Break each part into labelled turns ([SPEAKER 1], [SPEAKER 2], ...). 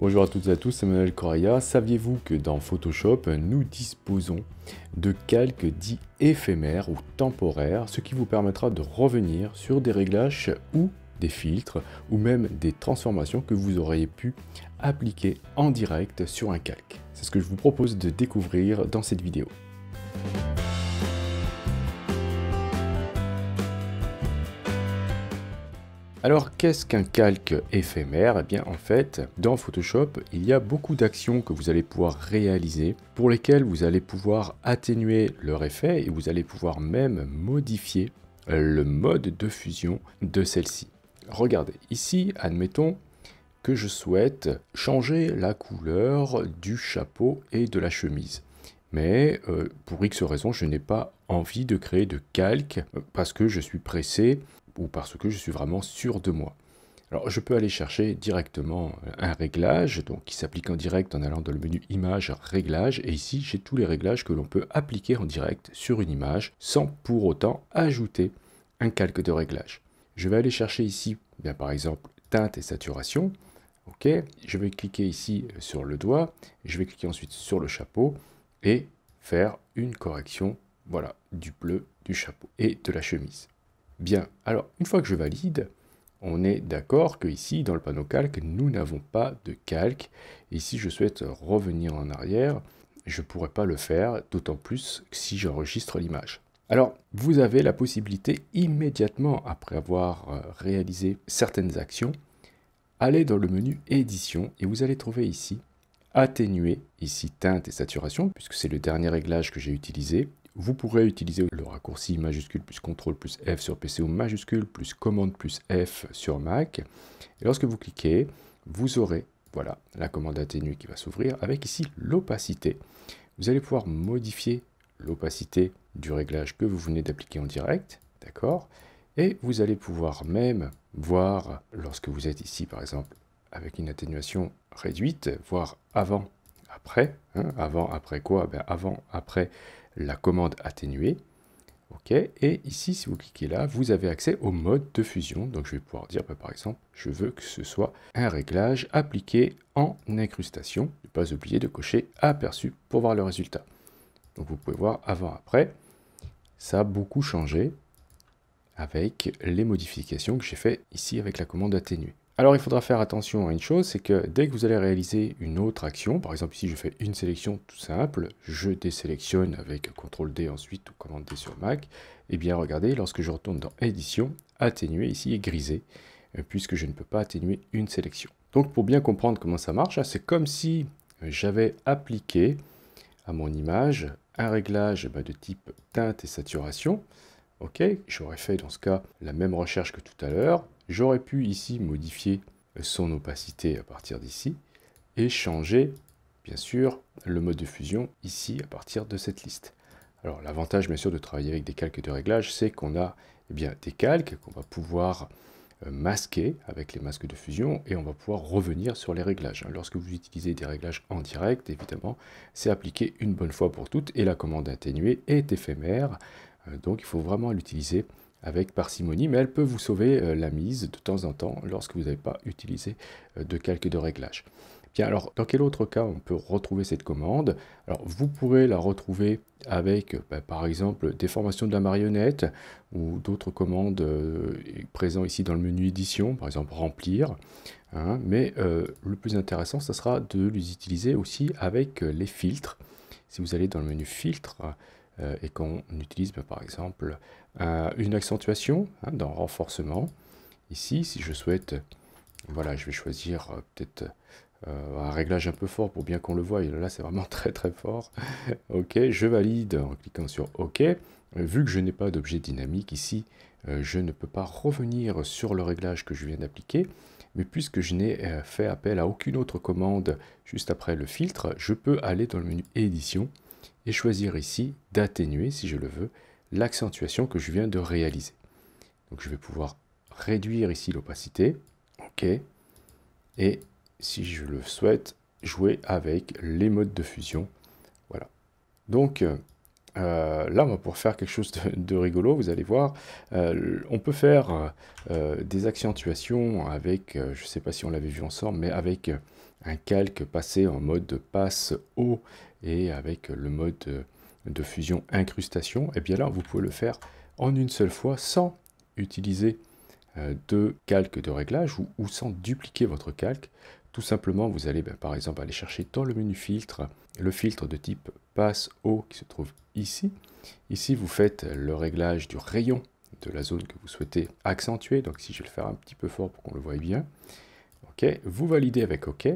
[SPEAKER 1] Bonjour à toutes et à tous, c'est Manuel Correa. Saviez-vous que dans Photoshop, nous disposons de calques dits éphémères ou temporaires, ce qui vous permettra de revenir sur des réglages ou des filtres ou même des transformations que vous auriez pu appliquer en direct sur un calque. C'est ce que je vous propose de découvrir dans cette vidéo. Alors, qu'est-ce qu'un calque éphémère? Eh bien, en fait, dans Photoshop, il y a beaucoup d'actions que vous allez pouvoir réaliser, pour lesquelles vous allez pouvoir atténuer leur effet et vous allez pouvoir même modifier le mode de fusion de celle-ci. Regardez, ici, admettons que je souhaite changer la couleur du chapeau et de la chemise. Mais pour X raisons, je n'ai pas envie de créer de calque parce que je suis pressé ou parce que je suis vraiment sûr de moi. Alors je peux aller chercher directement un réglage donc qui s'applique en direct en allant dans le menu Images, Réglages, et ici j'ai tous les réglages que l'on peut appliquer en direct sur une image sans pour autant ajouter un calque de réglage. Je vais aller chercher ici, bien, par exemple, teinte et saturation. Ok, je vais cliquer ici sur le doigt, je vais cliquer ensuite sur le chapeau et faire une correction, voilà, du bleu du chapeau et de la chemise. Bien, alors une fois que je valide, on est d'accord que ici dans le panneau calque, nous n'avons pas de calque. Et si je souhaite revenir en arrière, je ne pourrais pas le faire, d'autant plus si j'enregistre l'image. Alors, vous avez la possibilité immédiatement, après avoir réalisé certaines actions, aller dans le menu édition et vous allez trouver ici atténuer, ici teinte et saturation, puisque c'est le dernier réglage que j'ai utilisé. Vous pourrez utiliser le raccourci majuscule plus CTRL plus F sur PC ou majuscule plus commande plus F sur Mac. Et lorsque vous cliquez, vous aurez voilà, la commande atténuer qui va s'ouvrir avec ici l'opacité. Vous allez pouvoir modifier l'opacité du réglage que vous venez d'appliquer en direct, d'accord? Et vous allez pouvoir même voir, lorsque vous êtes ici par exemple, avec une atténuation réduite, voir avant, après. Avant, après quoi? Ben, avant, après la commande atténuer. OK. Et ici, si vous cliquez là, vous avez accès au mode de fusion. Donc je vais pouvoir dire, ben, par exemple, je veux que ce soit un réglage appliqué en incrustation. Ne pas oublier de cocher aperçu pour voir le résultat. Donc vous pouvez voir avant, après. Ça a beaucoup changé avec les modifications que j'ai fait ici avec la commande atténuer. Alors il faudra faire attention à une chose, c'est que dès que vous allez réaliser une autre action, par exemple ici je fais une sélection tout simple, je désélectionne avec CTRL D ensuite ou commande D sur Mac, et bien regardez, lorsque je retourne dans édition, atténuer ici est grisé, puisque je ne peux pas atténuer une sélection. Donc pour bien comprendre comment ça marche, c'est comme si j'avais appliqué à mon image un réglage de type teinte et saturation. Ok, j'aurais fait dans ce cas la même recherche que tout à l'heure. J'aurais pu ici modifier son opacité à partir d'ici et changer, bien sûr, le mode de fusion ici à partir de cette liste. Alors l'avantage, bien sûr, de travailler avec des calques de réglage, c'est qu'on a bien, des calques qu'on va pouvoir masquer avec les masques de fusion et on va pouvoir revenir sur les réglages. Lorsque vous utilisez des réglages en direct, évidemment, c'est appliqué une bonne fois pour toutes et la commande atténuer est éphémère. Donc il faut vraiment l'utiliser avec parcimonie, mais elle peut vous sauver la mise de temps en temps lorsque vous n'avez pas utilisé de calque de réglage. Bien, alors dans quel autre cas on peut retrouver cette commande? Alors vous pourrez la retrouver avec par exemple déformation de la marionnette ou d'autres commandes présentes ici dans le menu édition, par exemple remplir. Mais le plus intéressant, ça sera de les utiliser aussi avec les filtres. Si vous allez dans le menu filtre, et qu'on utilise par exemple une accentuation dans renforcement. Ici, si je souhaite, voilà, je vais choisir peut-être un réglage un peu fort pour bien qu'on le voie. Et là, c'est vraiment très très fort. OK, je valide en cliquant sur OK. Vu que je n'ai pas d'objet dynamique ici, je ne peux pas revenir sur le réglage que je viens d'appliquer. Mais puisque je n'ai fait appel à aucune autre commande juste après le filtre, je peux aller dans le menu édition et choisir ici d'atténuer, si je le veux, l'accentuation que je viens de réaliser. Donc je vais pouvoir réduire ici l'opacité, OK, et si je le souhaite, jouer avec les modes de fusion, voilà. Donc là, on va pouvoir faire quelque chose de rigolo, vous allez voir. On peut faire des accentuations avec, je ne sais pas si on l'avait vu ensemble, mais avec un calque passé en mode passe haut et avec le mode de fusion incrustation, et bien là vous pouvez le faire en une seule fois sans utiliser de calque de réglage ou sans dupliquer votre calque. Tout simplement, vous allez par exemple aller chercher dans le menu filtre, le filtre de type passe haut qui se trouve ici. Ici, vous faites le réglage du rayon de la zone que vous souhaitez accentuer. Donc ici, je vais le faire un petit peu fort pour qu'on le voie bien. OK, vous validez avec OK.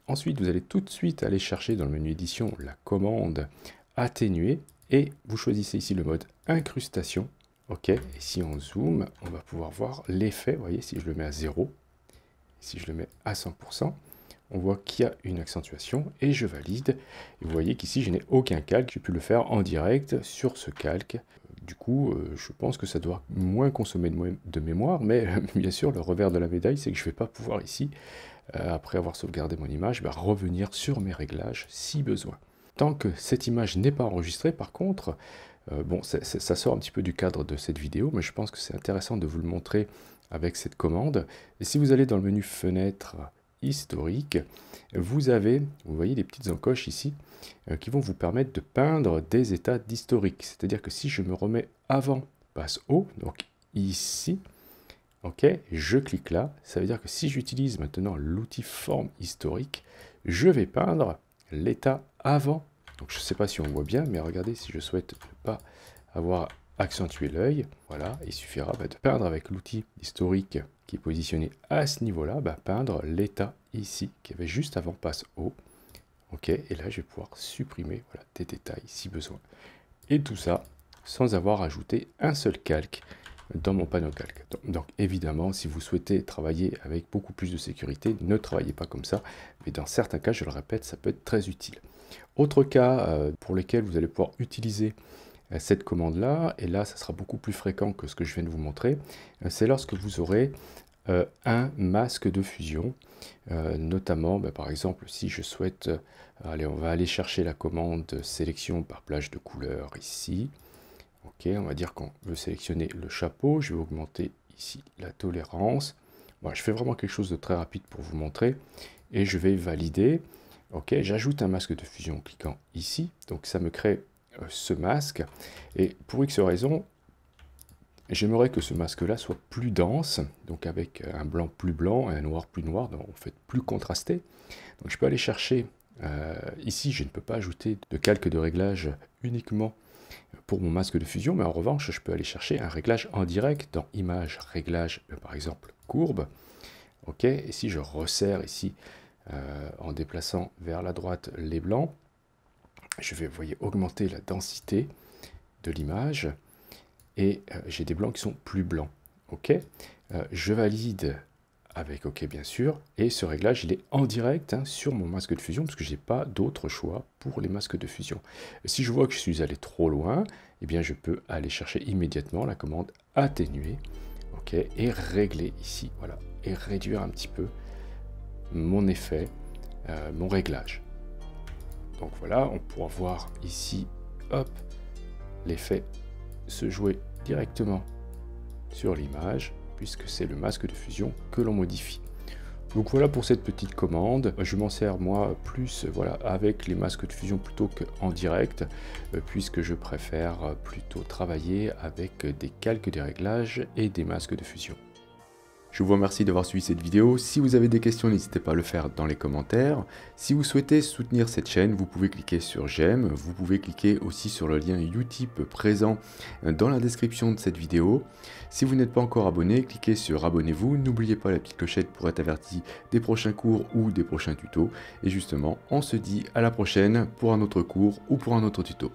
[SPEAKER 1] Ensuite, vous allez tout de suite aller chercher dans le menu édition la commande atténuer et vous choisissez ici le mode incrustation. OK, et si on zoome, on va pouvoir voir l'effet. Vous voyez, si je le mets à 0, si je le mets à 100%, on voit qu'il y a une accentuation et je valide. Et vous voyez qu'ici, je n'ai aucun calque. J'ai pu le faire en direct sur ce calque. Du coup, je pense que ça doit moins consommer de mémoire, mais bien sûr, le revers de la médaille, c'est que je ne vais pas pouvoir ici, après avoir sauvegardé mon image, revenir sur mes réglages si besoin. Tant que cette image n'est pas enregistrée, par contre, bon, ça sort un petit peu du cadre de cette vidéo, mais je pense que c'est intéressant de vous le montrer avec cette commande. Et si vous allez dans le menu fenêtre historique, vous voyez les petites encoches ici, qui vont vous permettre de peindre des états d'historique. C'est-à-dire que si je me remets avant passe haut, donc ici, ok, je clique là, ça veut dire que si j'utilise maintenant l'outil forme historique, je vais peindre l'état avant. Donc je ne sais pas si on voit bien, mais regardez, si je souhaite ne pas avoir accentué l'œil, voilà, il suffira de peindre avec l'outil historique qui est positionné à ce niveau-là, peindre l'état ici, qui avait juste avant passe haut. Ok, et là je vais pouvoir supprimer voilà, des détails si besoin. Et tout ça sans avoir ajouté un seul calque dans mon panneau calque. Donc évidemment, si vous souhaitez travailler avec beaucoup plus de sécurité, ne travaillez pas comme ça, mais dans certains cas, je le répète, ça peut être très utile. Autre cas pour lesquels vous allez pouvoir utiliser cette commande-là, et là, ça sera beaucoup plus fréquent que ce que je viens de vous montrer, c'est lorsque vous aurez un masque de fusion, notamment, par exemple, si je souhaite, allez, on va aller chercher la commande sélection par plage de couleurs ici. Ok, on va dire qu'on veut sélectionner le chapeau, je vais augmenter ici la tolérance. Bon, je fais vraiment quelque chose de très rapide pour vous montrer, et je vais valider. Ok, j'ajoute un masque de fusion en cliquant ici, donc ça me crée ce masque, et pour X raison, j'aimerais que ce masque-là soit plus dense, donc avec un blanc plus blanc et un noir plus noir, donc en fait plus contrasté. Donc je peux aller chercher, ici je ne peux pas ajouter de calque de réglage uniquement pour mon masque de fusion, mais en revanche je peux aller chercher un réglage en direct dans image, réglage, par exemple courbe. Ok, et si je resserre ici en déplaçant vers la droite les blancs, je vais, vous voyez, augmenter la densité de l'image et j'ai des blancs qui sont plus blancs. Ok, je valide avec OK bien sûr, et ce réglage il est en direct sur mon masque de fusion parce que je n'ai pas d'autre choix pour les masques de fusion. Si je vois que je suis allé trop loin, eh bien je peux aller chercher immédiatement la commande atténuer, ok, et régler ici, voilà, et réduire un petit peu mon effet, mon réglage. Donc voilà, on pourra voir ici, hop, l'effet se jouer directement sur l'image, puisque c'est le masque de fusion que l'on modifie. Donc voilà pour cette petite commande. Je m'en sers moi plus voilà, avec les masques de fusion plutôt qu'en direct, puisque je préfère plutôt travailler avec des calques de réglage et des masques de fusion. Je vous remercie d'avoir suivi cette vidéo. Si vous avez des questions, n'hésitez pas à le faire dans les commentaires. Si vous souhaitez soutenir cette chaîne, vous pouvez cliquer sur j'aime. Vous pouvez cliquer aussi sur le lien Utip présent dans la description de cette vidéo. Si vous n'êtes pas encore abonné, cliquez sur abonnez-vous. N'oubliez pas la petite clochette pour être averti des prochains cours ou des prochains tutos. Et justement, on se dit à la prochaine pour un autre cours ou pour un autre tuto.